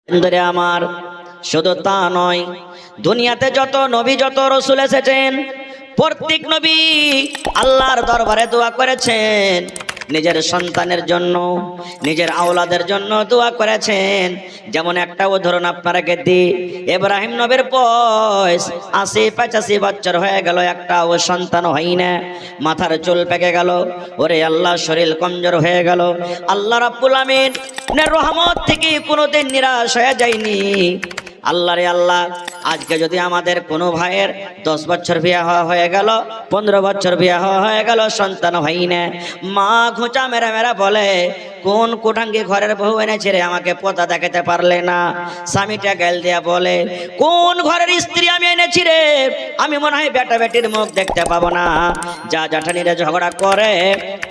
ধরে আমার শুধু তা নয়, দুনিয়াতে যত নবী যত রসুল এসেছেন প্রত্যেক নবী আল্লাহর দরবারে দোয়া করেছেন, নিজের সন্তানের জন্য নিজের আওলাদের জন্য দোয়া করেছেন। যেমন একটা উদাহরণ আপনারাকে দিই, ইব্রাহিম নবীর বয়স ৮০-৮৫ বছর হয়ে গেল, একটা ও সন্তান হয় না, মাথার চুল পেকে গেল, ওরে আল্লাহ শরীর কমজোর হয়ে গেল। আল্লাহ রাব্বুল আমিন রহমত থেকে কোনোদিন নিরাশ হয়ে যায়নি। আল্লাহ রে আল্লাহ, আজকে যদি আমাদের কোনো ভাইয়ের 10 বছর বিয়ে হয়ে গেল, 15 বছর বিয়ে হয়ে গেল, সন্তান হয় না, মা ঘোঁচা মেরা মেরা বলে, কোন কোঠাঙ্গি ঘরের বউ এনেছে রে, আমাকে পোতা দেখাতে পারলে না। স্বামীটা গাল দিয়া বলে, কোন ঘরের স্ত্রী আমি এনেছি রে, আমি মনে হয় বেটা বেটির মুখ দেখতে পাবো না। যা জ্যাঠানিরা ঝগড়া করে,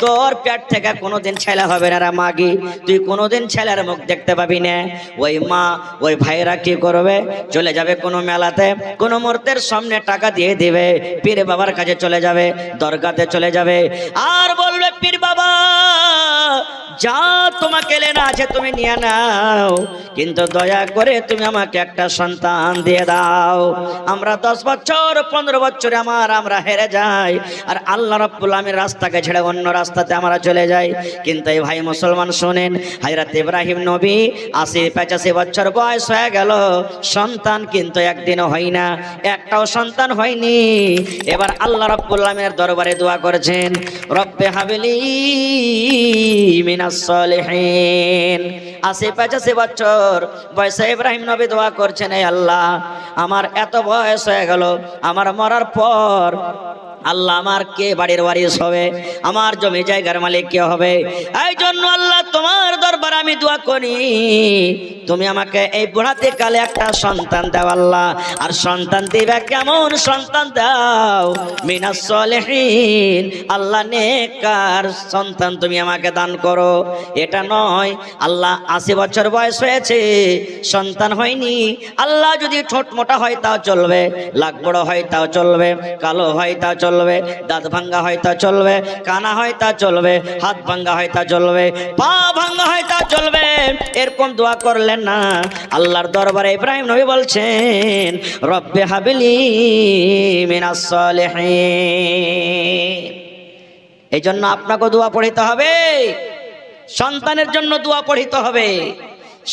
তোর পেট থেকে কোনোদিন ছেলে হবে না রে মাগি, তুই কোনোদিন ছেলের মুখ দেখতে পাবি না। ওই মা ওই ভাইরা কি করবে, চলে যাবে কোনো মেলাতে, কোনো মূর্তির সামনে টাকা দিয়ে দিবে, পীর বাবার কাছে চলে যাবে, দরগাতে চলে যাবে, আর বলবে পীর বাবা যা তোমাকে লেনা আছে তুমি নিয়ে নাও, কিন্তু দয়া করে তুমি আমাকে একটা সন্তান দিয়ে দাও। আমরা 10 বছর 15 বছরে আমরা হেরে যাই, আর আল্লাহ রাব্বুল আমিন রাস্তাকে ছেড়ে অন্য রাস্তাতে আমরা চলে যাই। কিন্তু এই ভাই মুসলমান শোনেন, হযরত ইব্রাহিম নবী ৮০-৮৫ বছর বয়স হয়ে গেল, সন্তান কিন্তু একদিনও হয় না, একটাও সন্তান হয়নি। এবার আল্লাহ রাব্বুল আমিনের দরবারে দোয়া করেছেন, রব্বে হাবলি মিনাস সালিহিন। ৮০-৮৫ বছর বয়সে ইব্রাহিম নবী দোয়া করছেন, এই আল্লাহ আমার এত বয়স হয়ে গেল, আমার মরার পর আল্লাহ আমার কে বাড়ির ওয়ারিস হবে, আমার জমি জায়গার মালিক কে হবে? এই জন্য আল্লাহ তোমার দরবারে আমি দোয়া করি, তুমি আমাকে এই বুড়াতে কালে একটা সন্তান দাও আল্লাহ। আর সন্তান দিবে কেমন সন্তান দাও, মিনাস সালিহিন, আল্লাহ নেককার সন্তান তুমি আমাকে দান করো। এটা নয় আল্লাহ ৮০ বছর বয়স হয়েছে, সন্তান হয়নি, আল্লাহ যদি ঠোঁট মোটা হয় তাও চলবে, লাগ বড় হয় তাও চলবে, কালো হয় তাও চলবে, দাঁত ভাঙ্গা হয় তা চলবে, কানা হয় তা চলবে, হাত ভাঙ্গা হয় তা চলবে, পা ভাঙ্গা হয় তা চলবে, এরকম দোয়া করলেন না। আল্লাহর দরবারে ইব্রাহিম নবী বলছেন, রব্বে হাবলি মিনাস সালিহিন। এই জন্য আপনাকে দোয়া পড়িতে হবে, সন্তানের জন্য দোয়া পড়িতে হবে।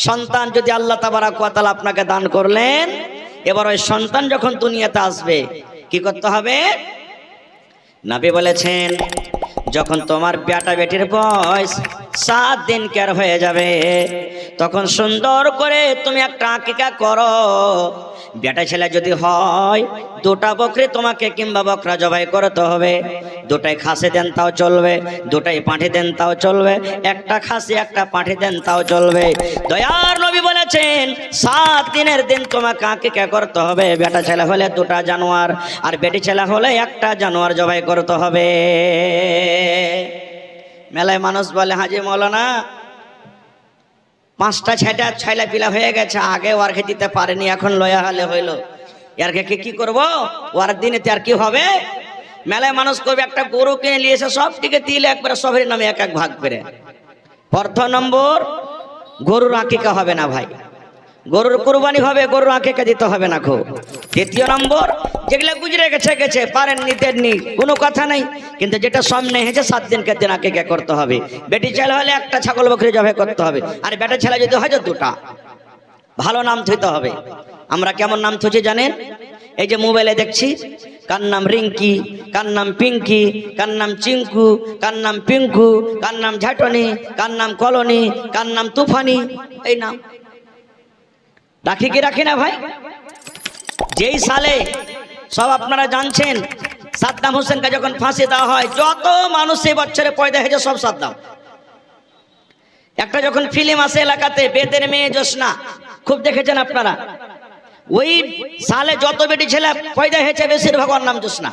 সন্তান যদি আল্লাহ তাবারাক ওয়া তাআলা আপনাকে দান করলেন, এবার ওই সন্তান যখন দুনিয়াতে আসবে কি করতে হবে? নবী বলেছেন, যখন তোমার বেটা বেটির বয়স 7 দিন কের হয়ে যাবে, তখন সুন্দর করে তুমি একটা আকিকা করো। বেটা ছেলে যদি হয়, 2টা বকরি তোমাকে কিংবা বকরা জবাই করতে হবে। 2টাই খাসি দেন তাও চলবে, 2টাই পাঁঠি দেন তাও চলবে, একটা খাসি একটা পাঁঠি দেন তাও চলবে। দয়ার নবী বলেছেন, 7 দিনের দিন তোমাকে আকিকা করতে হবে। বেটা ছেলে হলে 2টা জানোয়ার, আর বেটি ছেলে হলে একটা জানোয়ার জবাই করতে হবে। মেলায় মানুষ বলে, হাজি মৌলানা 5টা 6টা ছাইলা পিলা হয়ে গেছে, আগে ওয়ার্কে দিতে পারেনি, এখন লয়া হালে হইল, ইয়ারকে কি করব, ওয়ার দিনে আর কি হবে? মেলায় মানুষ করবে, একটা গরু কিনে নিয়ে এসে সব টিকে দিলে একবারে সবের নামে এক এক ভাগ করে। প্রথম নম্বর, গরুর আকিকা হবে না ভাই, গরুর কুরবানি হবে, গরুর আকিকা দিতে হবে না খুব। দ্বিতীয় নম্বর, যেগুলো গুজরে গেছে গেছে, পারেননি দেননি, কোনো কথা নাই, কিন্তু যেটা সামনে হয়েছে 7 দিনকে দিন আকিকা করতে হবে। বেটি ছেলে হলে একটা ছাগল বকরি জবাই করতে হবে, আর বেটা ছেলে যদি হয় 2টা। ভালো নাম থইতে হবে। আমরা কেমন নাম থুছি জানেন? এই যে মোবাইলে দেখছি, কার নাম রিঙ্কি, কার নাম পিঙ্কি, কার নাম চিঙ্কু, কার নাম পিঙ্কু, কার নাম ঝাটনি, কার নাম কলোনি, কার নাম তুফানি, এই নাম রাখি কি রাখি না ভাই? যেই সালে সব আপনারা জানছেন, সাদ্দাম হোসেনকে যখন ফাঁসি দেওয়া হয়, যত মানুষ সেই বছরে পয়দা হয়েছে সব সাদ্দাম। একটা যখন ফিল্ম আসে এলাকাতে, বেদের মেয়ে জোসনা, খুব দেখেছেন আপনারা, ওই সালে যত বেটি ছেলে পয়দা হয়েছে বেশিরভাগ ওর নাম জোসনা।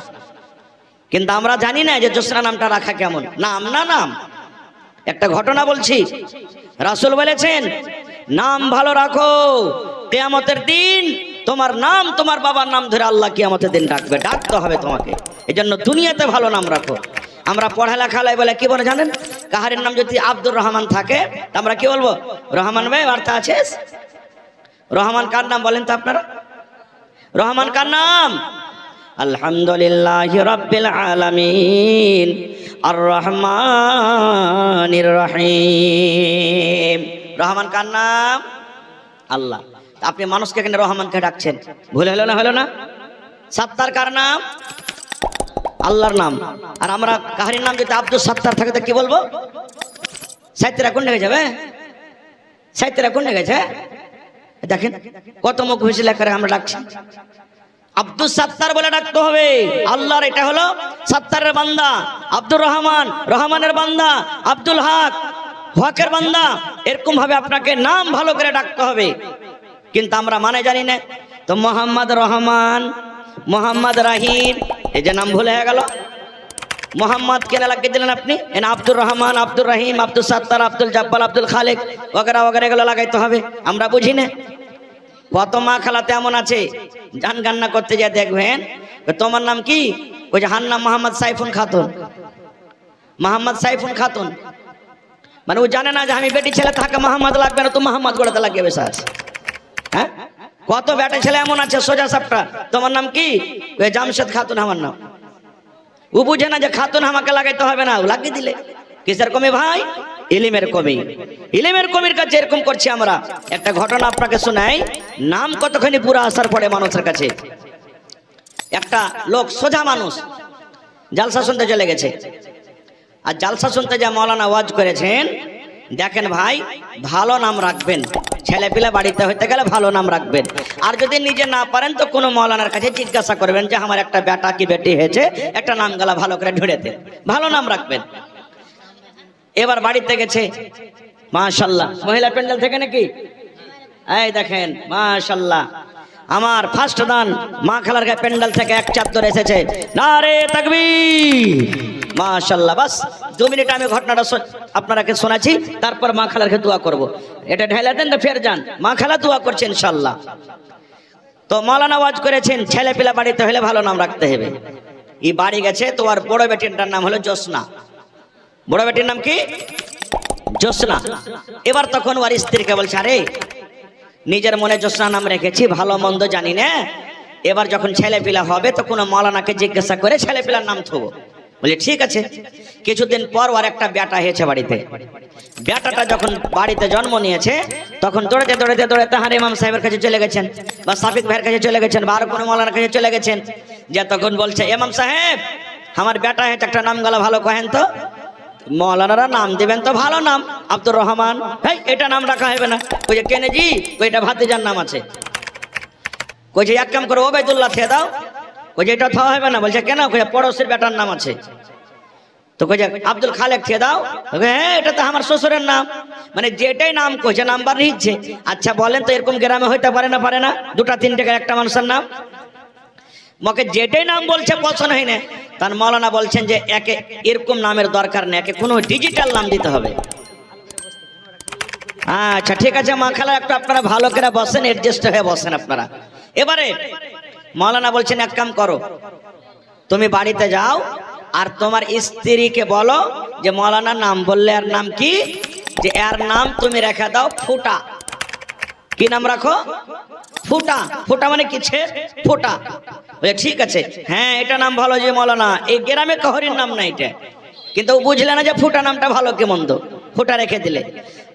কিন্তু আমরা জানি না যে জোসনা নামটা রাখা কেমন, নাম না নাম। একটা ঘটনা বলছি, রাসূল বলেছেন, নাম ভালো রাখো, কিয়ামতের দিন তোমার নাম তোমার বাবার নাম ধরে আল্লাহ কিয়ামতের দিন ডাকবে, ডাকতে হবে তোমাকে। এই জন্য দুনিয়াতে ভালো নাম রাখো। আমরা পড়ালেখায় বলে কি বলে জানেন, কাহারের নাম যদি আব্দুর রহমান থাকে আমরা কি বলবো, রহমান ভাই বার্তা আছিস, রহমান কার নাম বলেন তো আপনারা? রহমান কার নাম? আলহামদুলিল্লাহি রাব্বিল আলামিন আর রহমানির রহিম। রহমান কার নাম? আল্লাহ। আপনি মানুষকে এখানে রহমানকে ডাকছেন, ভুল হলো না? হলো না? সত্তার কার নাম? আল্লাহর নাম। আর আমরা কাহারির নাম যদি আব্দুল সত্তার থাকে তো কি বলবো? সাহিত্যেরা কোন লেগে যাবে? সাহিত্যেরা কোন লেগেছে? দেখেন কত মুখ হয়েছে লেখারে আমরা ডাকছি, আব্দুল সত্তার বলে ডাকতে হবে। আল্লাহর এটা হলো সত্তারের বান্দা, আব্দুর রহমান রহমানের বান্দা, আব্দুল হক হকের বান্দা, এরকম ভাবে আপনাকে নাম ভালো করে ডাকতে হবে। কিন্তু আমরা মানে জানি না তো মোহাম্মদ রহমান, মোহাম্মদ রাহিম, এই যে নাম ভুলে হয়ে গেল। মোহাম্মদ কেন লাগিয়ে দিলেন আপনি? এনা আব্দুর রহমান, আব্দুর রহিম, আব্দুল সত্তার, আব্দুল জব্বার, আব্দুল খালেক ওগেরা ওগেরা এগুলো লাগাইতে হবে। আমরা বুঝি না। কত মা খালাতে এমন আছে গান গান্না করতে যায় দেখবেন, তোমার নাম কি? ওই যে হার নাম মোহাম্মদ সাইফুন খাতুন, মোহাম্মদ সাইফুন খাতুন। মানে ও জানে না যে আমি বেটি ছেলে থাকে মোহাম্মদ লাগবে না, তো মোহাম্মদ গোড়াতে লাগিয়ে বসে আছে। হ্যাঁ, কত বেটা ছেলে এমন আছে সোজা সাপটা, তোমার নাম কি? ওই জামশেদ খাতুন আমার নাম। ও বুঝে না যে খাতুন আমাকে লাগাইতে হবে না, ও লাগিয়ে দিলে। কিসের কমি ভাই? ইলিমের কমি। ইলিমের কমির কাছে এরকম করছি আমরা। একটা ঘটনা আপনাকে শোনাই, নাম কতখানি পুরো আসার পরে মানুষের কাছে। একটা লোক সোজা মানুষ জালসা শুনতে চলে গেছে, আর জালসা শুনতে যা মৌলানা ওয়াজ করেছেন, দেখেন ভাই ভালো নাম রাখবেন, ছেলে পিলে বাড়িতে হইতে গেলে ভালো নাম রাখবেন। আর যদি নিজে না পারেন তো কোনো মৌলানার কাছে জিজ্ঞাসা করবেন যে আমার একটা বেটা কি বেটি হয়েছে, একটা নাম গালা ভালো করে ঢুড়ে দেন, ভালো নাম রাখবেন। এবার বাড়িতে গেছে, মাশাআল্লাহ মহিলা প্যান্ডেল থেকে নাকি? এই দেখেন মাশাআল্লাহ, আমার ফার্স্ট দান মা খালার প্যান্ডেল থেকে এক চাদর এসেছে, নারে তাকবীর, মাশাআল্লাহ। বাস 2 মিনিট আমি ঘটনাটা আপনারাকে শোনাচ্ছি, তারপর মা খালারকে দোয়া করব। এটা ঢেলে দেন তো ফের যান, মা খালা দোয়া করছেন ইনশাআল্লাহ। তো মাওলানা ওয়াজ করেছেন ছেলে পিলা বাড়িতে হলে ভালো নাম রাখতে হবে। এই বাড়ি গেছে তো আর বড় বেটিটার নাম হলো জোসনা। বড় বেটির নাম কি? জোসনা। এবার তখন ওর স্ত্রীকে বলছে, আরে নিজের মনে জোসনা নাম রেখেছি, ভালো মন্দ জানি না, এবার যখন ছেলে পিলা হবে তো কোনো মাওলানাকে জিজ্ঞাসা করে ছেলে পিলার নাম থবো। বলে ঠিক আছে। কিছুদিন পর ওর একটা বেটা হয়েছে বাড়িতে। বেটাটা যখন বাড়িতে জন্ম নিয়েছে তখন দৌড়াতে দৌড়াতে দৌড়াতে হার ইমাম সাহেবের কাছে চলে গেছেন, বা সাফিক ভাইয়ের কাছে চলে গেছেন, বা আর কোনো মৌলানার কাছে চলে গেছেন। যে তখন বলছে, ইমাম সাহেব আমার বেটা হয়েছে, একটা নাম গালা ভালো কহেন তো। মৌলানারা নাম দিবেন তো ভালো নাম, আব্দুর রহমান, ভাই এটা নাম রাখা হবে না। ওই যে কেনেজি, ওইটা ভাতিজার নাম আছে। কই যে এক কাম করে ওবাইদুল্লাহ থেকে দাও। কই যে এটা থাওয়া হবে না। বলছে কেন? কই পড়োশের বেটার নাম আছে। তো কই যে আব্দুল খালেক থেকে দাও। হ্যাঁ এটা তো আমার শ্বশুরের নাম। মানে যেটাই নাম কইছে নাম্বার নিচ্ছে। আচ্ছা বলেন তো এরকম গ্রামে হইতে পারে না? পারে না? 2-3 টাকার একটা মানুষের নাম মকে যেটাই নাম বলছে পছন্দ হয় না। তার মৌলানা বলছেন যে একে এরকম নামের দরকার নেই, একে কোনো ডিজিটাল নাম দিতে হবে। আচ্ছা ঠিক আছে মা খালা, একটু আপনারা ভালো করে বসেন, অ্যাডজাস্ট হয়ে বসেন আপনারা। এবারে মৌলানা বলছেন এক কাম করো, তুমি বাড়িতে যাও আর তোমার স্ত্রীকে বলো যে মৌলানার নাম বললে আর নাম কি, যে এর নাম তুমি রেখে দাও ফুটা। কি নাম রাখো? ফুটা। ফুটা মানে কিছে? ফুটা। বলে ঠিক আছে, হ্যাঁ এটা নাম ভালো যে মৌলানা, এই গ্রামে কাহরির নাম না এটা। কিন্তু বুঝলে না যে ফুটা নামটা ভালো কি মন্দ, ফুটা রেখে দিলে।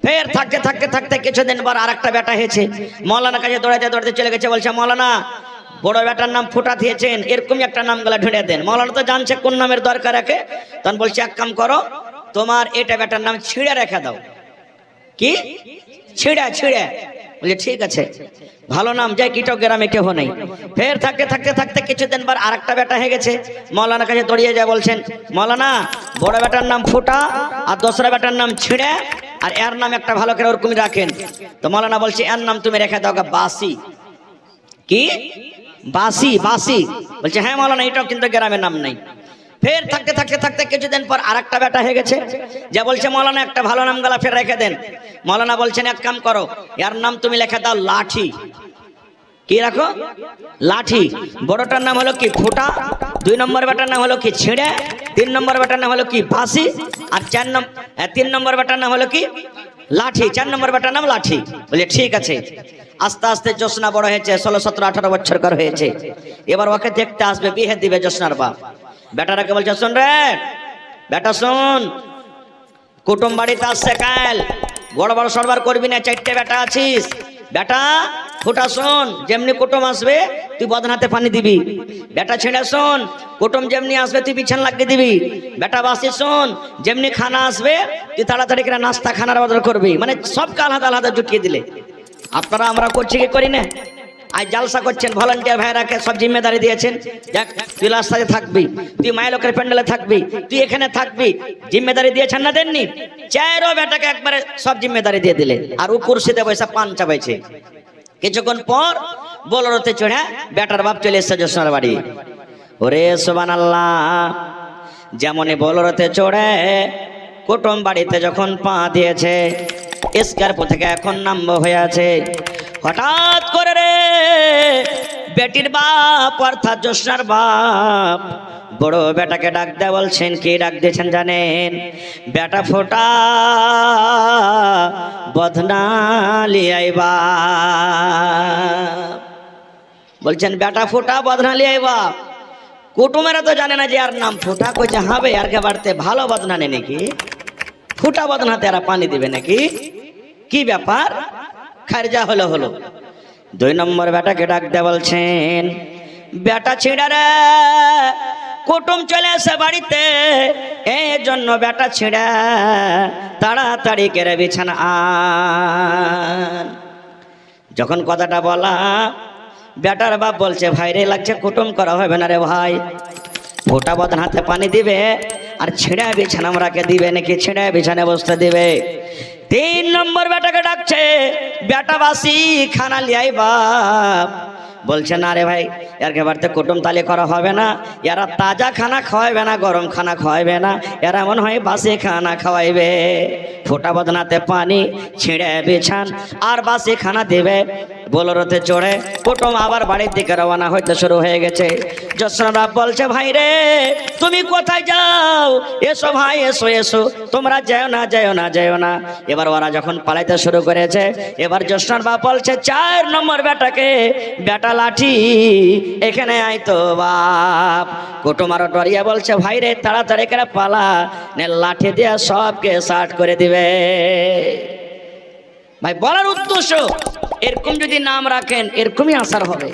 ফের থাকতে থাকতে থাকতে কিছুদিন পর আর একটা বেটা হয়েছে। মৌলানার কাছে দৌড়াতে দৌড়াতে চলে গেছে, বলছে মৌলানা বড় বেটার নাম ফুটা দিয়েছেন, এরকমই একটা নাম গুলা ঢুঁড়ে দেন। মৌলানা তো জানছে কোন নামের দরকার রাখে, তখন বলছে এক কাম করো, তোমার এটা বেটার নাম ছিঁড়ে রেখে দাও। কি? ছিঁড়ে। ছিঁড়ে। বলে ঠিক আছে, ভালো নাম, যাই কিটো গ্রামে কেহ নেই। ফের থাকতে থাকতে থাকতে কিছুদিন পর আর একটা বেটা হয়ে গেছে। মৌলানার কাছে দৌড়িয়ে যায়, বলছেন মৌলানা বড় বেটার নাম ফুটা আর দোসরা বেটার নাম ছিঁড়ে, আর এর নাম একটা ভালো করে ওরকমই রাখেন। তো মৌলানা বলছে এর নাম তুমি রেখে দাও বাসি। কি? বাসি। বাসি। বলছে হ্যাঁ মৌলানা এটাও কিন্তু গ্রামের নাম নাই। ফের থাকতে থাকতে থাকতে কিছুদিন পর আর একটা বেটা হয়ে গেছে, যা বলছে মৌলানা একটা ভালো নাম গালা ফের রেখে দেন। মৌলানা বলছেন এক কাম করো, এর নাম তুমি লেখা দাও লাঠি। কি রাখো? লাঠি। বড়টার নাম হলো কি ফুটা, 2 নম্বর বেটার নাম হলো কি ছিঁড়ে, 3 নম্বর বেটার নাম হলো কি বাসি, আর 3 নম্বর বেটার নাম হলো কি লাঠি, 4 নম্বর বেটার নাম লাঠি। বলে ঠিক আছে। আস্তে আস্তে জোসনা বড় হয়েছে, 16, 17, 18 বছরকার হয়েছে। এবার ওকে দেখতে আসবে, বিয়ে দিবে জোসনার বাপ। বেটারাকে বলছে শোন রে বেটা শোন, কুটুম বাড়িতে আসছে কাল, বড় বড় সরবার করবি না, 4টে বেটা আছিস। বেটা ফুটা শোন, যেমনি কুটুম আসবে তুই বদনাতে পানি দিবি। বেটা ছেড়ে শোন, কুটুম যেমনি আসবে তুই বিছান লাগিয়ে দিবি। বেটা বাসি শোন, যেমনি খানা আসবে তুই তাড়াতাড়ি করে নাস্তা খানার বদল করবি। মানে সবকে আলাদা আলাদা জুটিয়ে দিলে। আপনারা আমরা করছি কি করি না? আজ জালসা করছেন, ভলান্টিয়ার ভাইরাকে সব জিম্মেদারি দিয়েছেন। দেখ তুই রাস্তায় থাকবি, তুই মায়ের লোকের প্যান্ডেলে থাকবি, তুই এখানে থাকবি, জিম্মেদারি দিয়েছেন না দেননি? 4 বেটাকে একবারে সব জিম্মেদারি দিয়ে দিলে। আর উপর সিধে পয়সা পান চাপাইছে। কিছুক্ষণ পর বোলেরোতে চড়ে বেটার বাপ চলে এসছে জোসনার বাড়ি। ওরে সুবহানাল্লাহ, যেমনই বোলেরোতে চড়ে কুটুম বাড়িতে যখন পা দিয়েছে, স্কার্পো থেকে এখন নাম্ব হয়ে আছে। হঠাৎ করে রে বেটির বাপ অর্থাৎ জোসনার বাপ বড় বেটাকে ডাক দেয়া বলছেন। কি ডাক দিয়েছেন জানেন? বেটা ফোটা বদনালি আইবা। বলছেন বেটা ফোটা বদনালি আইবা। কুটুমেরা তো জানে না যে আর নাম ফোটা, কইছে হবে আর কে বাড়তে ভালো বদনানে নাকি, ফুটা বদনাতে এরা পানি দিবে নাকি, কি ব্যাপার? খারজা হলো হলো। 2 নম্বর বেটাকে ডাক দেয়া বলছেন, বেটা ছিঁড়া রে কুটুম চলে আসে বাড়িতে, এই জন্য বেটা ছিঁড়া তাড়াতাড়ি করে বিছানা আন। যখন কথাটা বলা, বেটার বাপ বলছে ভাই রে লাগছে কুটুম করা হবে না রে ভাই, ফোটা বদন হাতে পানি দিবে আর ছিঁড়া বিছানা আমরাকে দিবে নাকি, ছিঁড়া বিছানা বসতে দিবে। 3 নম্বর বেটাকে ডাকছে, বেটা বাসি খানা লিয়াই বাপ। বলছে না রে ভাই, এরকে বাড়িতে কুটুম তালি করা হবে না, এরা তাজা খানা খাওয়াইবে না, গরম খানা খাওয়াইবে না, এরা মনে হয় বাসি খানা খাওয়াইবে। ফোটা বদনাতে পানি, ছিঁড়ে বিছান আর বাসি খানা দিবে। বোলেরোতে চড়ে কুটুম আবার বাড়ির দিকে রওনা হইতে শুরু হয়ে গেছে। জোসনার বাপ বলছে ভাই রে তুমি কোথায় যাও? এসো ভাই এসো এসো, তোমরা যেও না যেও না যেও না। এবার ওরা যখন পালাইতে শুরু করেছে, এবার জোসনার বাপ বলছে 4 নম্বর বেটাকে, বেটা লাঠি এখানে আয় তো বাপ। কুটুম আরো ডরিয়া বলছে ভাই রে তাড়াতাড়ি করে পালা, নে লাঠি দিয়ে সবকে শার্ট করে দিবে। ভাই বলার উদ্দেশ্য, এরকম যদি নাম রাখেন এরকমই আসার হবে।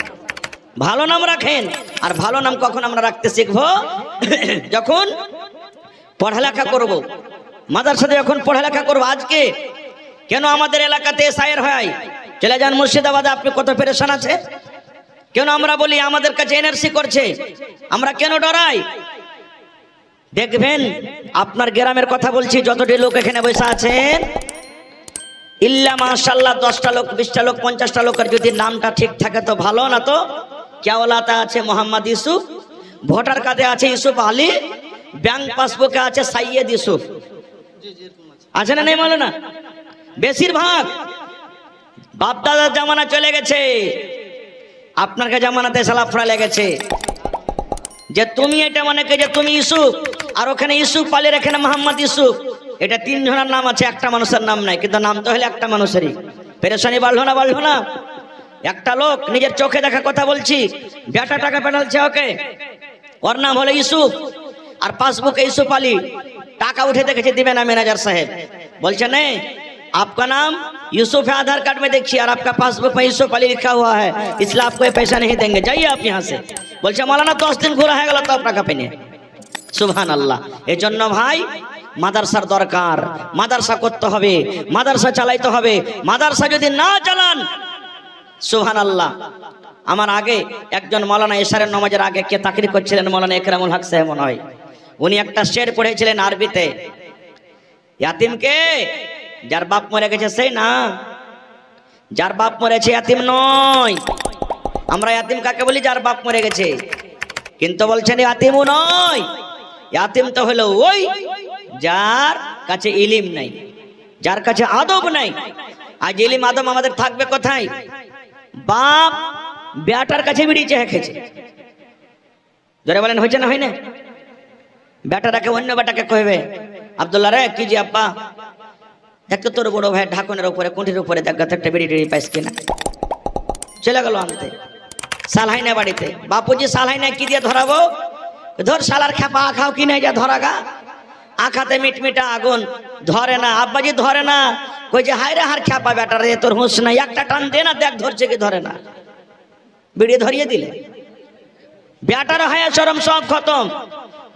ভালো নাম রাখেন। আর ভালো নাম কখন আমরা রাখতে শিখবো? যখন পড়ালেখা করব, মাদ্রাসাতে যখন পড়ালেখা করব। আজকে কেন আমাদের এলাকাতে সায়ের হয়, চলে যান মুর্শিদাবাদে, আপনি কত পেরেশান আছে। কেন আমরা বলি আমাদের কাছে এনআরসি করছে, আমরা কেন ডরাই? দেখবেন আপনার গ্রামের কথা বলছি, যতটি লোক এখানে বসে আছেন, ইল্লা মাশাআল্লাহ 10টা লোক, 20টা লোক, 50টা লোকের যদি নামটা ঠিক থাকে তো ভালো, না তো কেওলাতে আছে মোহাম্মদ ইউসুফ, ভোটার কার্ডে আছে ইউসুফ আলী, ব্যাংক পাসবুকে আছে সাইয়েদ ইউসুফ। আছে না নেই বলো না? বেশিরভাগ বাপদাদার জামানা চলে গেছে, আপনার জামানাতে সালাফরা লেগেছে যে তুমি এটা মনে কে যে তুমি ইউসুফ, আর ওখানে ইউসুফ আলীর এখানে মোহাম্মদ ইউসুফ। এটা 3 জনের নাম আছে, একটা মানুষের নাম নাই, কিন্তু নাম তো হলে একটা মানুষেরই। পেরেশানি বাড়লো না বাড়লো না? একটা লোক নিজের চোখে দেখা কথা বলছি, বেটা টাকা পাঠালছে ওকে, ওর নাম হলো ইউসুফ, আর পাসবুকে ইউসুফ আলী, টাকা উঠে দেখেছে দিবে না ম্যানেজার সাহেব। বলছে नहीं आपका नाम यूसुफ है, आधार कार्ड में देखिए, और आपका पासबुक में यूसुफ अली लिखा हुआ है, इसलिए आपको ये पैसा नहीं देंगे, जाइए आप यहाँ से। बोलছে मौलाना 10 दिन ঘোরা হয়ে গেল তো টাকা পেনে। সুবহানাল্লাহ। এই জন্য ভাই মাদ্রাসার দরকার, মাদ্রাসা করতে হবে, মাদ্রাসা চালাইতে হবে। মাদ্রাসা যদি না চালান, সুবহানাল্লাহ। আমার আগে একজন মৌলানা এশারের নামাজের আগে কে তাকরির করছিলেন, মৌলানা একরামুল হক সাহেব মনে হয়, উনি একটা শের পড়েছিলেন আরবিতে, ইয়াতিমকে যার বাপ মরে গেছে সেই না, যার বাপ মরেছে ইয়াতিম নয়। আমরা ইয়াতিম কাকে বলি? যার বাপ মরে গেছে। কিন্তু বলছেন ইয়াতিমও নয়, ইয়াতিম তো হলো ওই যার কাছে ইলিম নাই, যার কাছে আদব নাই। আজ ইলিম আদব আমাদের থাকবে কোথায়? বাপ বেটার কাছে বিড়ি চেয়ে খেয়েছে, জোরে বলেন হয়েছে না হয় না? বেটাটাকে অন্য বেটাকে কইবে আব্দুল্লাহ রে কি জি আব্বা, একটা তোর বড় ভাই ঢাকনের উপরে কুঁঠির উপরে দেখা একটা বিড়ি টিড়ি পাইস কিনা, চলে গেল আনতে। সালহাইনা বাড়িতে, বাপুজি সালহাইনা কি দিয়ে ধরাবো? ধর শালার খেপা খাও কি নাই যা ধরাগা। আখাতে মিটমিটা আগুন ধরে না, আব্বাজি ধরে না, কই যে হায় রে হার খেপা বেটা রে, তোর হুঁশ নাই, একটা টান দে না, দেখ ধরছে কি ধরে না। বিড়ি ধরিয়ে দিলে বেটার হায়া চরম সব খতম।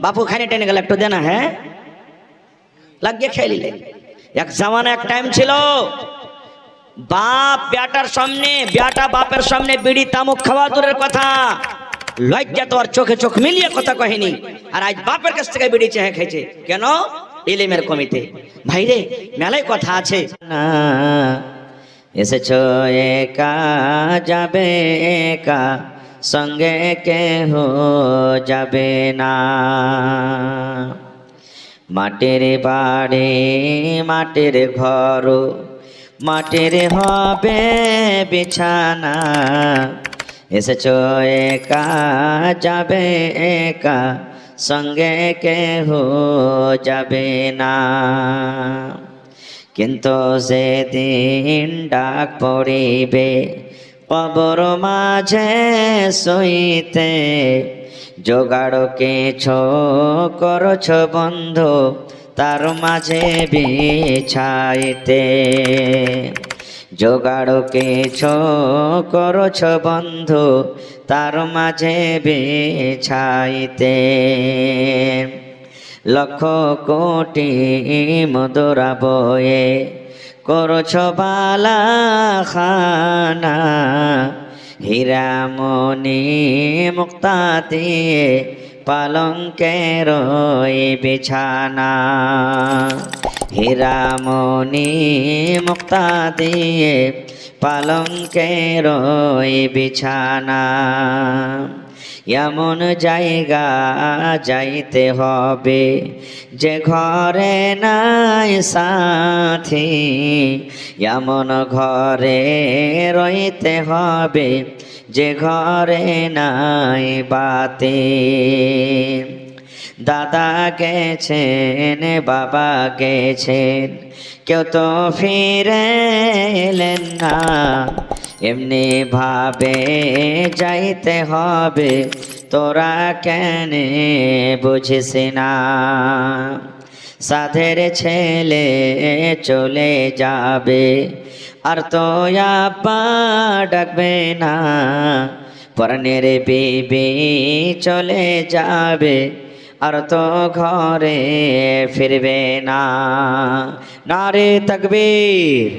বাপু খাইনে টেনে গেল, একটু দে না, হ্যাঁ লাগিয়ে খেয়ে নিলে। এক জামানা এক টাইম ছিল, বাপ বেটার সামনে, বেটা বাপের সামনে বিড়ি তামুক খাওয়া দূরের কথা, লজ্জা তো আর চোখে চোখ মিলিয়ে কথা কহেনি। আর আজ বাপের কাছ থেকে বিড়ি চেয়ে খেয়েছে কেন? ইলিমের কমিতে। ভাইরে মেলায় কথা আছে না, এসেছ একা যাবে একা, সঙ্গে কেহ যাবে না। মাটির বাড়ি মাটির ঘর, মাটির হবে বিছানা, এসেছ একা যাবে একা, সঙ্গে কেহ যাবে না। কিন্তু সেদিন ডাক পড়িবে কবর মাঝে সইতে, জোগাড় কিছু করছ বন্ধু তার মাঝে বিছাইতে, জোগাড় কিছু করছ বন্ধু তার মাঝে বিছাইতে। লক্ষ কোটি মধুরা বয়ে করছ বালা খানা, হীরামণি মুক্তা দিয়ে পালঙ্কের বিছানা, হীরামণি মুক্তা দিয়ে পালঙ্কের বিছানা। এমন জায়গা যাইতে হবে যে ঘরে নাই সাথী, এমন ঘরে রইতে হবে যে ঘরে নাই বাতি। দাদা গেছেন বাবা গেছেন কেউ তো ফিরে এলেন না, এমনি ভাবে যাইতে হবে তোরা কেন বুঝিস না। সাধের ছেলে চলে যাবে আর তো আপা ডাকবে না, পরাণের বিবি চলে যাবে আর তো ঘরে ফিরবে না। নারে তাকবীর।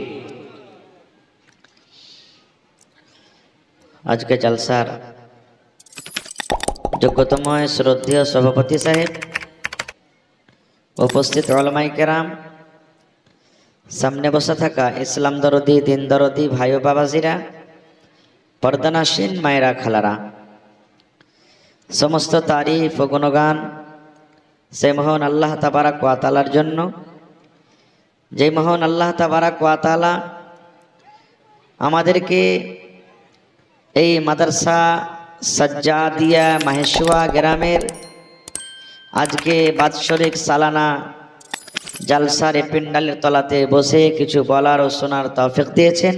আজকে জলসার যোগ্যতম শ্রদ্ধেয় সভাপতি সাহেব, উপস্থিত উলামায়ে কেরাম, সামনে বসে থাকা ইসলাম দরদি দিন দরদি ভাই ও বাবাজিরা, পর্দানাসীন মায়েরা খালারা, সমস্ত তারিফ ও গুণগান সে মহান আল্লাহ তাবারাক ওয়া তাআলার জন্য, যে মহান আল্লাহ তাবারাক ওয়া তাআলা আমাদেরকে এই মাদ্রাসা সাজ্জাদিয়া মাহেশুয়া গ্রামের আজকে বাৎসরিক সালানা জালসার পেন্ডালের তলাতে বসে কিছু বলার ও শোনার তৌফিক দিয়েছেন।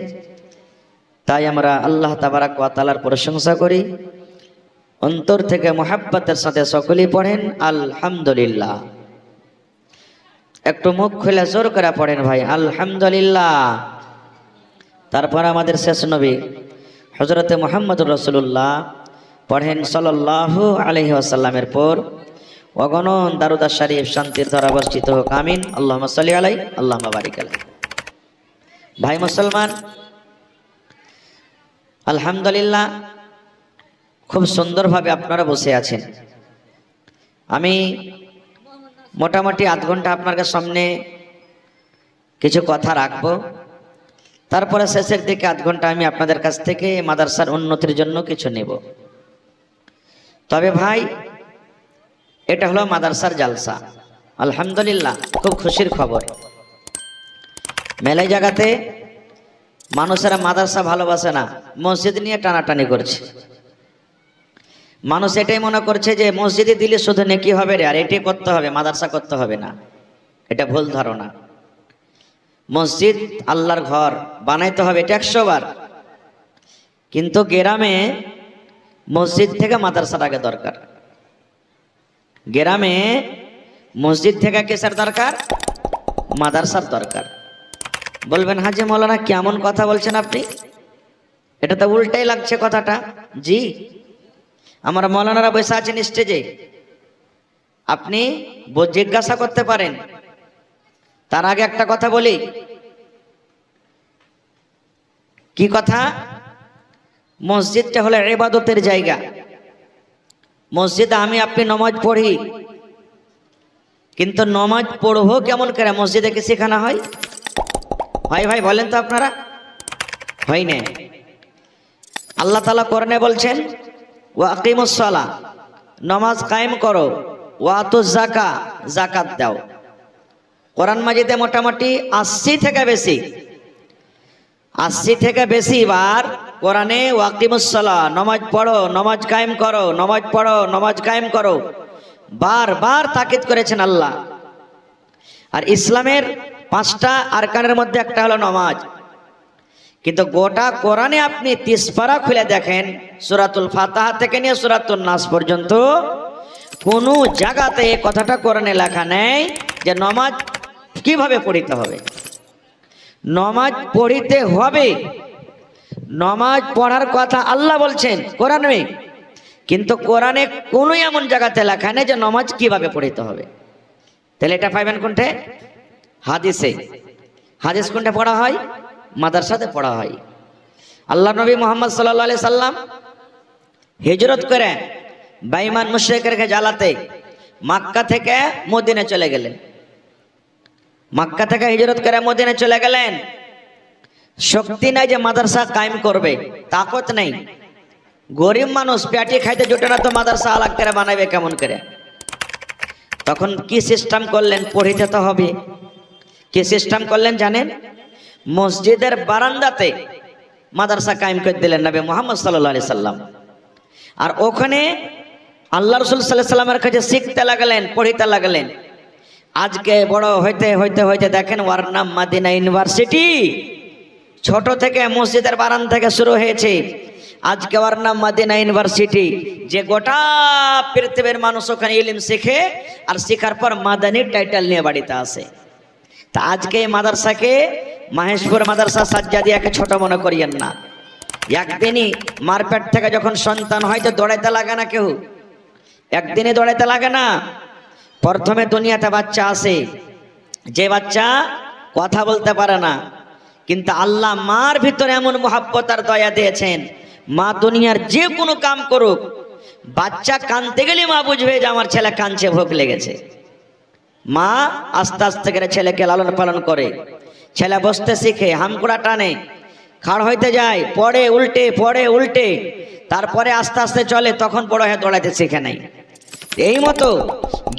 তাই আমরা আল্লাহ তাবারাক ওয়া তাআলার প্রশংসা করি, অন্তর থেকে মুহাব্বতের সাথে সকলেই পড়েন আলহামদুলিল্লাহ। একটু মুখ খুলে জোর করে পড়েন ভাই আলহামদুলিল্লাহ। তারপর আমাদের শেষ নবী হযরতে মুহাম্মদুর রাসূলুল্লাহ পড়েন সাল্লাল্লাহু আলাইহি ওয়াসাল্লামের পর অগণন দারুদ শরীফ শান্তির ধারা বর্ষিত হোক, আমিন। আল্লাহুম্মা সাল্লি আলাইহি আল্লাহুম্মা বারিক আলাইহি। ভাই মুসলমান, আলহামদুলিল্লাহ খুব সুন্দরভাবে আপনারা বসে আছেন। আমি মোটামুটি আধ ঘন্টা আপনার সামনে কিছু কথা রাখবো, তারপরে শেষের দিকে আধ ঘন্টা আমি আপনাদের কাছ থেকে মাদ্রাসার উন্নতির জন্য কিছু নেব। তবে ভাই এটা হলো মাদ্রাসার জালসা, আলহামদুলিল্লাহ খুব খুশির খবর। মেলাই জায়গাতে মানুষেরা মাদ্রাসা ভালোবাসে না, মসজিদ নিয়ে টানাটানি করছে। মানুষ এটাই মনে করছে যে মসজিদে দিলে শুধু নেকি হবে রে, আর এটাই করতে হবে, মাদ্রাসা করতে হবে না। এটা ভুল ধারণা। মসজিদ আল্লাহর ঘর বানাইতে হবে, এটা 100 বার। কিন্তু গ্রামে মসজিদ থেকে মাদ্রাসার আগে দরকার। গ্রামে মসজিদ থেকে কিসের দরকার? মাদ্রাসার দরকার। বলবেন হাজি মৌলানা কেমন কথা বলছেন আপনি, এটা তো উল্টাই লাগছে কথাটা। জি, আমার মৌলানারা বসে আছেন স্টেজে, আপনি জিজ্ঞাসা করতে পারেন। তার আগে একটা কথা বলি। কি কথা? মসজিদটা হলো ইবাদতের জায়গা। মসজিদে আমি আপনি নামাজ পড়ি, কিন্তু নামাজ পড়বো কেমন করে মসজিদে কি শেখানো হয়? ভাই ভাই বলেন তো আপনারা, হয় না? আল্লাহ তাআলা কোরআনে বলছেন ওয়া আকিমুস সালাহ, নামাজ কায়েম করো, ওয়া আতুজ যাকা, যাকাত দাও। কোরআন মাজিদে মোটামুটি 80 থেকে বেশি বার কোরআনে ওয়া আকিমুস সালাহ, নামাজ পড়ো, নামাজ কায়েম করো, নামাজ পড়ো, নামাজ কায়েম করো, বারবার তাকিদ করেছেন আল্লাহ। আর ইসলামের 5টা আরকানের মধ্যে একটা হলো নামাজ। কিন্তু গোটা কোরআনে আপনি 30 পারা খুলে দেখেন, সূরাতুল ফাতিহা থেকে নিয়ে সূরাতুন নাস পর্যন্ত কোন জায়গাতে এই কথাটা কোরআনে লেখা নেই যে নামাজ কিভাবে পড়িতে হবে। নামাজ পড়িতে হবে, নামাজ পড়ার কথা আল্লাহ বলছেন কোরআনে, কিন্তু কোরআনে কোনো এমন জায়গাতে লেখা নেই যে নামাজ কিভাবে পড়িতে হবে। তাহলে এটা পাইবেন কোনটা? হাদিসে। হাদিস কোনটা পড়া হয়? মাদ্রাসাতে পড়া হয়। আল্লাহ নবী মুহাম্মদ সাল্লাল্লাহু আলাইহি সাল্লাম হিজরত করে বেঈমান মুশরিকদেরকে জ্বালাতে মক্কা থেকে মদিনা চলে গেলেন। মক্কা থেকে হিজরত করে মদিনা চলে গেলেন। শক্তি নাই যে মাদ্রাসা কায়েম করবে, তাকত নেই। গরিব মানুষ, পেটি খাইতে জোটে না, তো মাদ্রাসা আলাদা করে বানাবে কেমন করে? তখন কি সিস্টেম করলেন? পড়িতে তো হবে। কি সিস্টেম করলেন জানেন? মসজিদের বারান্দাতে মাদ্রাসা কায়েম করে দিলেন নবী মুহাম্মদ সাল্লাল্লাহু আলাইহি সাল্লাম। আর ওখানে আল্লাহ রাসূল সাল্লাল্লাহু আলাইহি সাল্লামের কাছে শিখতে লাগলেন, পড়িতে লাগলেন। আজকে বড় হইতে হইতে হইতে দেখেন ওর নাম মদিনা ইউনিভার্সিটি। ছোট থেকে মসজিদের বারান্দা থেকে শুরু হয়েছে, আজকে ওর নাম মদিনা ইউনিভার্সিটি। যে গোটা পৃথিবীর মানুষ ওখানে ইলম শিখে, আর শেখার পর মাদানী টাইটেল নিয়ে বাড়িতে আসে। তা আজকে এই মাদ্রাসাকে, মাহেশপুর মাদ্রাসা সাজ্জাদিয়াকে ছোট মনে করিয়েন না। একদিনই মারপেট থেকে যখন সন্তান হয় তো দৌড়াইতে লাগে না কেউ, একদিনে দৌড়াইতে লাগে না। প্রথমে দুনিয়াতে বাচ্চা আসে, যে বাচ্চা কথা বলতে পারে না, কিন্তু আল্লাহ মার ভিতরে এমন মহব্বত আর দয়া দিয়েছেন, মা দুনিয়ার যে কোনো কাম করুক, বাচ্চা কাঁদতে গেলে মা বুঝবে যে আমার ছেলে কাঁদছে, ভোগ লেগেছে। মা আস্তে আস্তে করে ছেলেকে লালন পালন করে। ছেলে বসতে শিখে, হামকুড়া টানে, খাড় হইতে যায়, পড়ে উল্টে, তারপরে আস্তে আস্তে চলে, তখন বড় হয়ে দৌড়াইতে শিখে নাই। এই মতো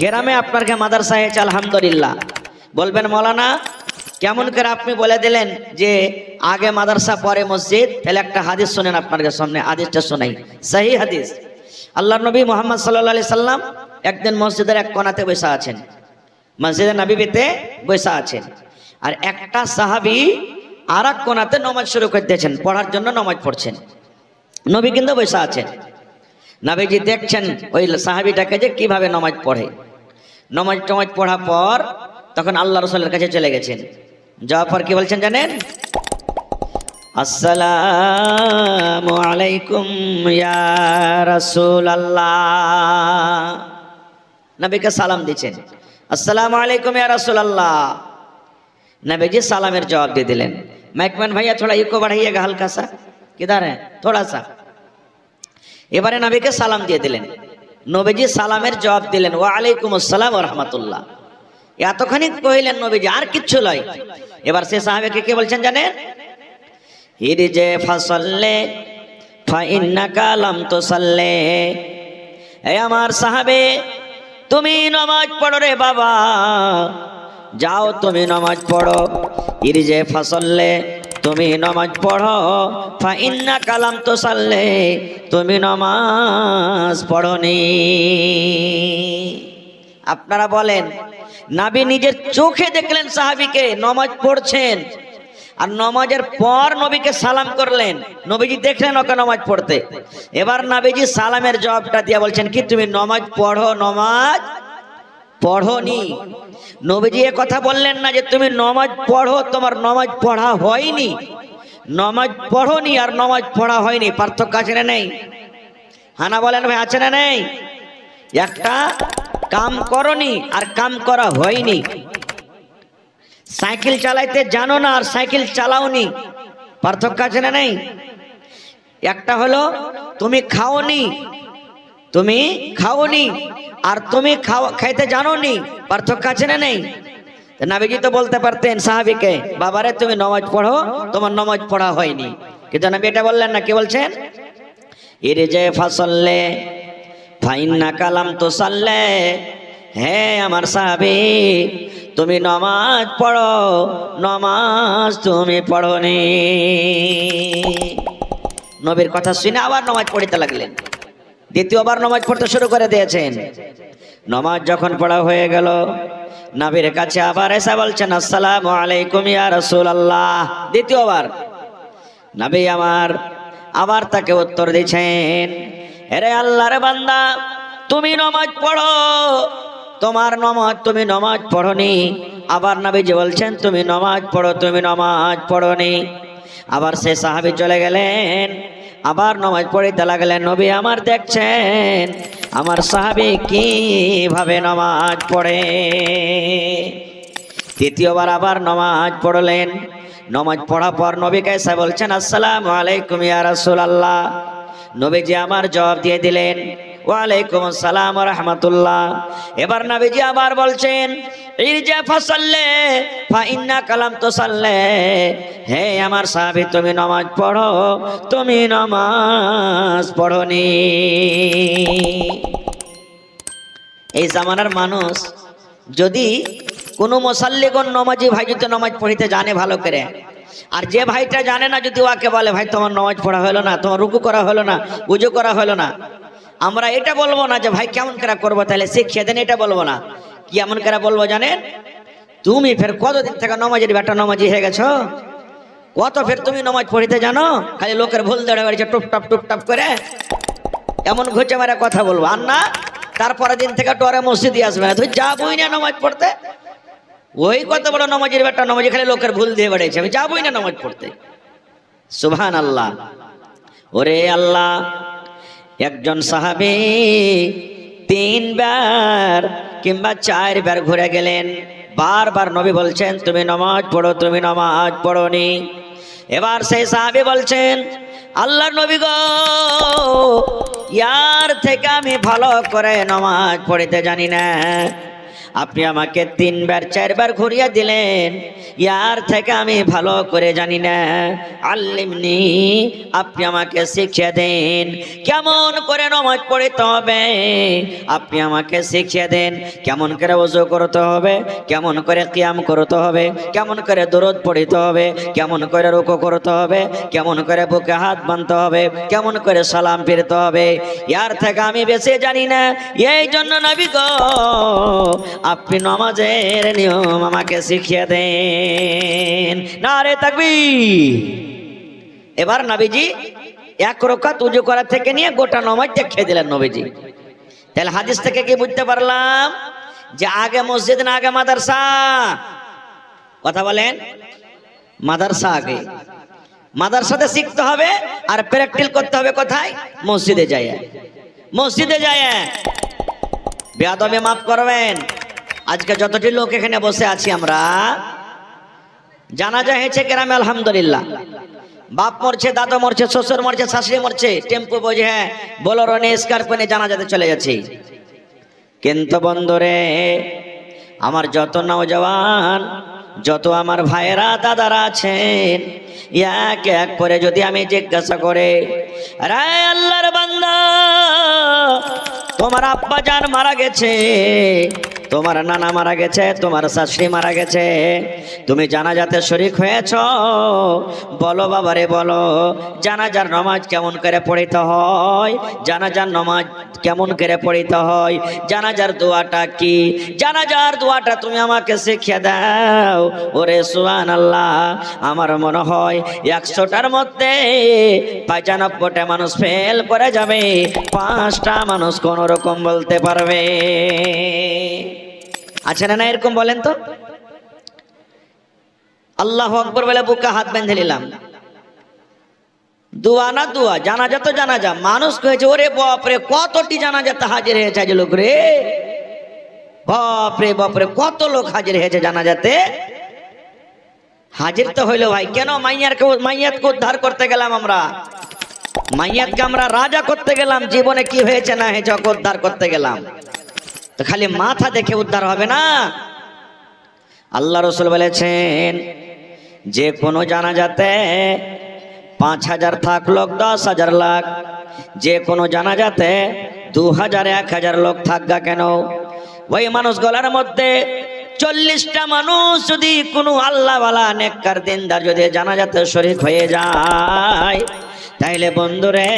গ্রামে আপনার মাদ্রাসা হয়েছে আলহামদুলিল্লাহ। বলবেন মৌলানা কেমন করে আপনি বলে দিলেন যে আগে মাদ্রাসা পরে মসজিদ? তাহলে একটা হাদিস শুনেন, আপনার সামনে হাদিসটা শোনাই, সহি হাদিস। আল্লাহর নবী মুহাম্মদ সাল্লাল্লাহু আলাইহি সাল্লাম একদিন মসজিদের এক কোণাতে বসে আছেন, মসজিদে নববীতে বসে আছেন। আর একটা সাহাবী আর এক কোণাতে নামাজ শুরু করে দিয়েছেন, পড়ার জন্য নামাজ পড়ছেন। নবী কিন্তু বসে আছেন। নবীজি দেখছেন ওই সাহাবীটাকে যে কিভাবে নামাজ পড়ে। নামাজ পড়ার পর তখন আল্লাহ রাসূলের কাছে চলে গেছেন। যাওয়ার পর কি বলছেন জানেন? আসসালামু আলাইকুম ইয়া রাসূলুল্লাহ। নবীকে সালাম দিচ্ছেন, আসসালামু আলাইকুম ইয়া রাসূলুল্লাহ। नबीजी सालामेर जवाब दे दिलें। मैकमैन भैया थोड़ा इको बढ़ाइएगा हल्का सा, किधर है थोड़ा सा। एबारे नबी के सालाम दिए दिलें। नबीजी सालामेर जवाब दिलें वालेकुम अस्सलाम व रहमतुल्लाह। एतखानी कहिलेन नबीजी आर किच्छु लय। एबार से साहाबीके कि बोलছেন জানেন? हिरजे फसल्ले फाइन्नाका लम तुसल्ले। ए आमार साहाबे तुमी नामाज पढ़ो रे बाबा, जाओ तुम्हें नमाज पढ़ो। इरजे फसल्ले तुम्हें नमाज पढ़ो, फाइन्ना कालाम तो सल्ले तुम्हें नमाज पढ़ोनी। আপনারা বলেন নবী নিজের চোখে দেখলেন সাহাবীকে নামাজ পড়ছেন, আর নামাজের পর নবীকে সালাম করলেন। নবীজি দেখলেন ওকে নামাজ পড়তে। এবার নবীজি সালামের জবাবটা দিয়ে বলছেন কি, তুমি নামাজ পড়ো, নামাজ পড়োনি। নবীজি এ কথা বললেন না যে তুমি নামাজ পড়ো, তোমার নামাজ পড়া হয়নি। নামাজ পড়োনি আর নামাজ পড়া হয়নি পার্থক্য আছে না নেই? হানা বলেন ভাই, আছে না নেই? একটা কাম করনি আর কাম করা হয়নি। সাইকেল চালাইতে জানো না আর সাইকেল চালাওনি, পার্থক্য আছে না নেই? একটা হলো তুমি খাওনি, তুমি খাওনি আর তুমি খাইতে জানো নি, পার্থক্য আছে না নেই? নবীজি তো বলতে পারতেন সাহাবীকে, বাবারে তুমি নামাজ পড়ো, তোমার নামাজ পড়া হয়নি, কিন্তু নবী এটা বললেন না। কি বলছেন? ইরজে ফাসাল্লে ফাইন্না কালাম তো সাল্লে, হে আমার সাহাবী তুমি নামাজ পড়ো, নামাজ তুমি পড়োনি। নবীর কথা শুনে আবার নামাজ পড়তে লাগলেন, দ্বিতীয়বার নামাজ পড়তে শুরু করে দিয়েছেন। নামাজ যখন পড়া হয়ে গেল, নবীর কাছে আবার এসে বলছেন আসসালামু আলাইকুম ইয়া রাসূলুল্লাহ। দ্বিতীয়বার নবী আমার আবার তাকে উত্তর দিচ্ছেন, আরে আল্লাহর বান্দা তুমি নামাজ পড়ো, তোমার নামাজ তুমি নামাজ পড়োনি। আবার নবীজি বলছেন তুমি নামাজ পড়ো, তুমি নামাজ পড়োনি। আবার সে সাহাবী চলে গেলেন, আবার নামাজ পড়িতে লাগলেন। নবী আমার দেখছেন আমার সাহাবী কিভাবে নামাজ পড়ে। তৃতীয়বার আবার নামাজ পড়লেন। নামাজ পড়ার পর নবীকে এসে বলছেন আসসালামু আলাইকুম ইয়া রাসূলুল্লাহ। নবীজি আমার জবাব দিয়ে দিলেন ওয়ালাইকুম আসসালাম ওয়া রাহমাতুল্লাহ। এবার নবীজি আবার বলছেন ইরজা ফাসাল্লে ফাইন্না কালাম তুসাল্লে, হে আমার সাহাবী তুমি নামাজ পড়ো, তুমি নামাজ পড়োনি। এই জামানার মানুষ যদি কোনো মুসাল্লিগণ নামাজি ভাই যদি নামাজ পড়িতে জানে ভালো করে, আর যে ভাইটা জানে না যদি ওকে বলে ভাই তোমার নামাজ পড়া হলো না, তোমার রুকু করা হলো না, উজু করা হলো না, আমরা এটা বলবো না যে ভাই কেমন করে করবো, তাহলে শিখিয়ে দেন, এটা বলবো না। কি এমন করে বলবো জানেন? তুমি ফের কতদিন থেকে নামাজের বেটা নামাজি হয়ে গেছো, কত ফের তুমি নামাজ পড়িতে জানো, খালি লোকের ভুল দেড়ে বেড়েছে টুপটাপ টুপটাপ করে, এমন ঘুচে মারা কথা বলবো। আর না তারপরের দিন থেকে টরে মসজিদে আসবে না, তুই যাবই না নামাজ পড়তে। ওই কত বড় নামাজের বেটা নামাজি, খালি লোকের ভুল দিয়ে বেড়েছে, আমি যাবই না নামাজ পড়তে। সুবহানাল্লাহ। ওরে আল্লাহ, একজন সাহাবী 3 বার কিংবা 4 বার ঘুরে গেলেন, বারবার নবী বলছেন তুমি নামাজ পড়ো, তুমি নামাজ পড়োনি। এবার সেই সাহাবী বলছেন আল্লাহর নবী গো, ইয়ার থেকে আমি ভালো করে নামাজ পড়িতে জানি না, আপনি আমাকে 3 বার 4 বার ঘুরিয়ে দিলেন, ইয়ার থেকে আমি ভালো করে জানি না, আল্লিমনি আপনি আমাকে শিখিয়ে দেন কেমন করে নামাজ পড়তে হবে, আপনি আমাকে শিখিয়ে দেন কেমন করে ওযু করতে হবে, কেমন করে কিয়াম করতে হবে, কেমন করে দরুদ পড়তে হবে, কেমন করে রুকু করতে হবে, কেমন করে বুকে হাত বাঁধতে হবে, কেমন করে সালাম ফিরতে হবে, ইয়ার থেকে আমি বেশি জানি না। এই জন্য নবী গো আপনি নামাজের নিয়ম আমাকে শিখিয়ে দেন। নারে তাকবীর। এবার নবীজি 1 রাকাত ওযু করা থেকে নিয়ে গোটা নামাজ দেখিয়ে দিলেন নবীজি। তাহলে হাদিস থেকে কি বুঝতে পারলাম যে আগে মসজিদ না আগে মাদ্রাসা? কথা বলেন, মাদ্রাসা আগে। মাদ্রাসাতে শিখতে হবে আর প্র্যাকটিস করতে হবে কোথায়? মসজিদে যায়। মসজিদে যায়। বেয়াদবি মাফ করবেন, আজকে যতটি লোক এখানে বসে আছি আমরা, জানাজা হয়েছে গ্রামে আলহামদুলিল্লাহ, বাপ মরছে, দাদা মরছে, শ্বশুর মরছে, শাশুড়ি মরছে, টেম্পো বোঝে বোলেরো নিয়ে স্করপিও নিয়ে জানাজাতে চলে যাচ্ছে। কিন্তু বন্ধুরে আমার যত নওজওয়ান, যত আমার ভাইয়েরা দাদারা আছেন, এক এক করে যদি আমি জিজ্ঞাসা করে রে আল্লাহর বান্দা তোমার আব্বা জান মারা গেছে, তোমার নানা মারা গেছে, তোমার শাশুড়ি মারা গেছে, তুমি জানাজাতে শরীক হয়েছ, বলো বাবারে বলো জানাজার নামাজ কেমন করে পড়িতে হয়, জানাজার নামাজ কেমন করে পড়িতে হয়, জানাজার দোয়াটা কি, জানাজার দোয়াটা তুমি আমাকে শিখিয়ে দাও। ওরে সুবহানাল্লাহ, আমার মনে হয় 100টার মধ্যে 95টা মানুষ ফেল করে যাবে, 5টা মানুষ কোন রকম বলতে পারবে। আচ্ছা না এরকম বলেন তো? আল্লাহু আকবার বলে বুকে হাত বেঁধে নিলাম। দোয়া না দোয়া, জানাজা তো জানাজা, মানুষ কয়েছে ওরে বাপরে কতটি জানাজাতে হাজির হয়েছে আজ লোক রে, বাপরে বাপরে কত লোক হাজির হয়েছে জানাজাতে। হাজির তো হইলো ভাই, কেন মাইয়াতকে উদ্ধার করতে গেলাম আমরা, মাইয়াতকে আমরা রাজা করতে গেলাম, জীবনে কি হয়েছে না হয়েছে ওকে উদ্ধার করতে গেলাম। তো খালি মাথা দেখে উদ্ধার হবে না। আল্লাহ রাসূল বলেছেন যে কোনো জানাজাতে 5000 থাক লোক 10,000 লাখ, যে কোনো জানাজাতে 2000 1000 লোক থাকগা কেন, ওই মানুষ গলার মধ্যে 40টা মানুষ যদি কোনো আল্লাহওয়ালা নেককার দিনদার যদি জানাজাতে শরীক হয়ে যায়, তাইলে বন্ধুরে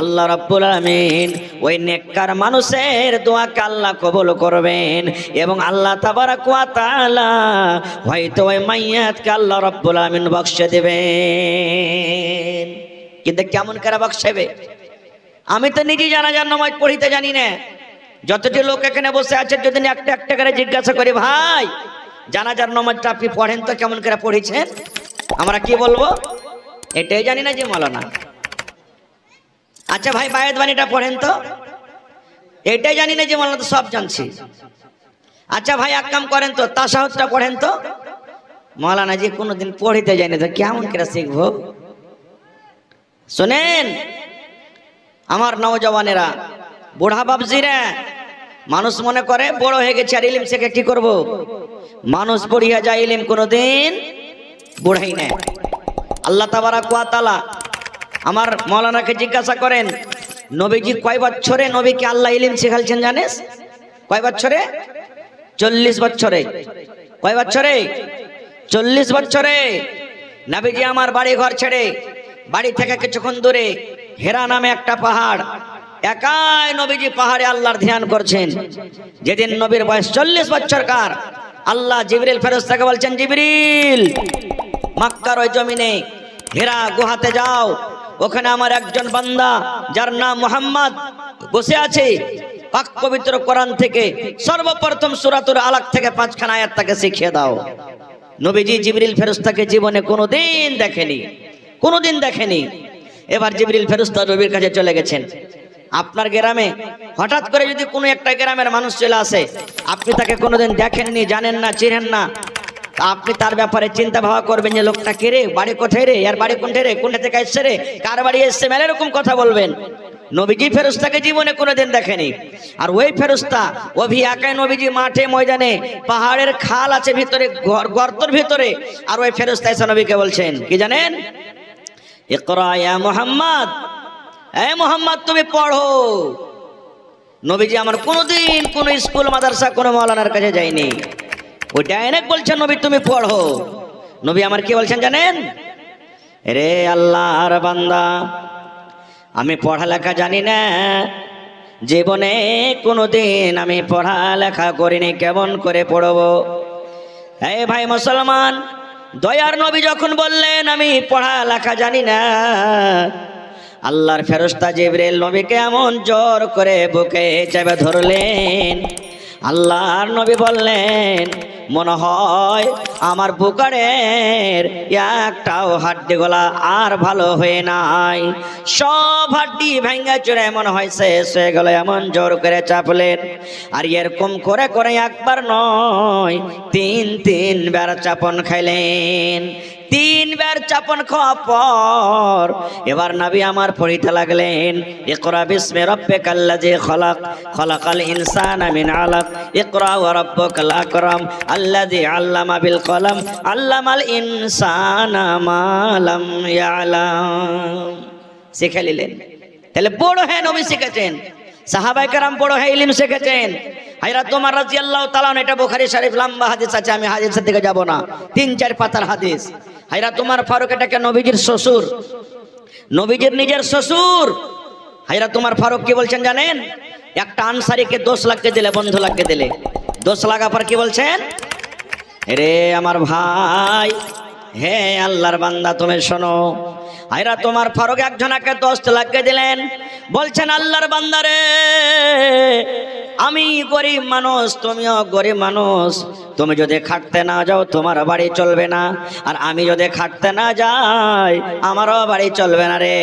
আল্লাহ রাব্বুল আলামিন ওই নেককার মানুষের দোয়াকে আল্লাহ কবুল করবেন, এবং আল্লাহ তাবারাক ওয়া তাআলা হয়তো ওই মাইয়াতকে আল্লাহ রাব্বুল আলামিন বকশে দেবেন। কিন্তু কেমন করে বকশাবে? আমি তো নিজে জানাজার নামাজ পড়িতে জানি না। যতটি লোক এখানে বসে আছে যদি একটা একটা করে জিজ্ঞাসা করি, ভাই জানাজার নামাজটা আপনি পড়েন তো কেমন করে পড়েছেন, আমরা কি বলবো? এটাই জানি না যে মাওলানা। আচ্ছা ভাই বায়াত বাণীটা পড়েন তো, এটাই জানি না যে মাওলানা, তো সব জানছি। আচ্ছা ভাই এক কাম করেন তো, তাশাহুদটা পড়েন তো, মাওলানা জি কোনোদিন পড়িতে জানি তো কেমন করে শিখবো? শোনেন আমার নওজওয়ানেরা, বুড়া বাবজিরা, মানুষ মনে করে বড় হয়ে গেছে আর ইলম শিখে কি করব, মানুষ পড়িয়া যায় ইলম কোনোদিন বুড়াই না। আল্লাহ তাবারাক ওয়া তাআলা আমার মাওলানাকে জিজ্ঞাসা করেন, নবীজি কয় বছরে নবীকে আল্লাহ ইলম শিখালছেন জানিস? কয় বছরে? 40 বছরে। কয় বছরে? 40 বছরে। নবীজি আমার বাড়ি ঘর ছেড়ে, বাড়ি থেকে কিছুক্ষণ দূরে হেরা নামে একটা পাহাড়, একাই নবীজি পাহাড়ে আল্লাহর ধ্যান করছেন। যেদিন নবীর বয়স 40 বছরকার, আল্লাহ জিবরিল ফেরেশতাকে বলছেন, জিবরিল মক্কার ওই জমিনে হেরা গুহাতে যাও, ওখানে আমার একজন বান্দা যার নাম মুহাম্মদ বসে আছে, পাক পবিত্র কোরআন থেকে সর্বপ্রথম সূরাতুল আলাক থেকে 5খানা আয়াত তাকে শিখিয়ে দাও। নবীজি জিবরিল ফেরেশতাকে জীবনে কোনোদিন দেখেনি, কোনোদিন দেখেনি। এবার জিবরিল ফেরেশতা নবীর কাছে চলে গেছেন। আপনার গ্রামে হঠাৎ করে যদি কোনো একটা গ্রামের মানুষ চলে আসে, আপনি তাকে কোনোদিন দেখেননি, জানেন না, চিনেন না, আপনি তার ব্যাপারে চিন্তা ভাবনা করবেন যে লোকটা কে রে, বাড়ি কোথায় রে, আর বাড়ি কোনটা রে, কোনটা থেকে এসছে রে, কার বাড়ি এসছে, মেলা এরকম কথা বলবেন। নবীজি ফেরেশতাকে জীবনে কোনোদিন দেখেনি। আর ওই ফেরেশতা ওভি একাই নবীজি মাঠে ময়দানে, পাহাড়ের খাল আছে ভিতরে, গর্তের ভিতরে, আর ওই ফেরেশতা এসে নবীকে বলছেন কি জানেন? ইকরা ইয়া মুহাম্মদ, এই মুহাম্মদ তুমি পড়ো। নবীজি আমার কোনোদিন কোনো স্কুল মাদ্রাসা কোনো মাওলানার কাছে যায়নি, ওই ডাইরেক্ট বলছেন নবী তুমি পড়ো। নবী আমার কি বলছেন জানেন? রে আল্লাহর বান্দা, আমি পড়ালেখা জানি না, জীবনে কোনোদিন আমি পড়ালেখা করিনি, কেমন করে পড়বো? এই ভাই মুসলমান, দয়ার নবী যখন বললেন আমি পড়ালেখা জানি না, আল্লাহর ফেরেশতা জিবরিল নবীকে এমন জোর করে বুকে চেপে ধরলেন। আল্লাহর নবী বললেন, মনে হয় আমার বুকের একটাও হাড্ডি গলা আর ভালো হয়ে নাই, সব হাড্ডি ভেঙে চুরে মনে হয় শেষ হয়ে গেল, এমন জোর করে চাপলেন। আর এরকম করে করে একবার নয়, 3 বার চাপন খাইলেন। 3 বার চাপন খাওয়ার পর এবার নবী আমার পড়িতে লাগলেন, ইকরা বিসমি রাব্বিকাল্লাযী খলাক, খলাকাল ইনসানা মিন আলাক, ইকরা ওয়া রাব্বুকাল আকরাম আল্লাযী আল্লামা বিল কলম, আল্লামাল ইনসানা মা লাম ইয়ালাম। শিখে নিলেন। তাহলে বড় হ্যাঁ নবী শিখেছেন। সাহাবায়ে কেরাম বড় হয়ে ইলম শিখেছেন। হযরত ওমর রাদিয়াল্লাহু তাআলা, এটা বুখারী শরীফ লম্বা হাদিস আছে, আমি হাদিসের দিকে যাব না, 3-4 পাতার হাদিস। হযরত ওমর ফারুক এটাকে নবীজির শ্বশুর, নবীজির নিজের শ্বশুর। হযরত ওমর ফারুক কি বলছেন জানেন? একটা আনসারীকে 10 লাখ দিলে, বন্ধু লাগতে দিলে 10 লাগা পর কি বলছেন? রে আমার ভাই, হে আল্লাহর বান্দা তুমি শোনো। হযরত ওমর ফারুক একজনকে 10 লাখ দিলেন, বলছেন আল্লাহর বান্দা রে, আমি গরিব মানুষ, তুমিও গরিব মানুষ, তুমি যদি খাটতে না যাও তোমার বাড়ি চলবে না, আর আমি যদি খাটতে না যাই আমারও বাড়ি চলবে না রে।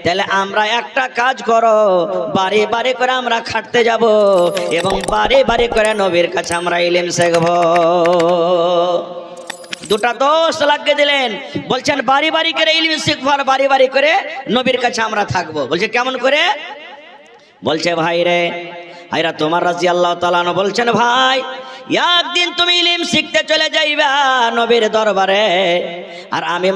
তাহলে আমরা একটা কাজ করো, বাড়ি বাড়ি করে আমরা খাটতে যাব এবং বাড়ি বাড়ি করে নবীর কাছে আমরা ইলম শিখব। দুটা 10 লাখ দিলেন, বলছেন বাড়ি বাড়ি করে ইলম শিখবো আর বাড়ি বাড়ি করে নবীর কাছে আমরা থাকবো। বলছে কেমন করে? বলছে ভাই রে, হযরত ওমর রাদিয়াল্লাহু তাআলা আনহু বলছেন ভাই, একদিন তুমি ইলম শিখতে চলে যাইবা নবীর দরবারে, আর আমি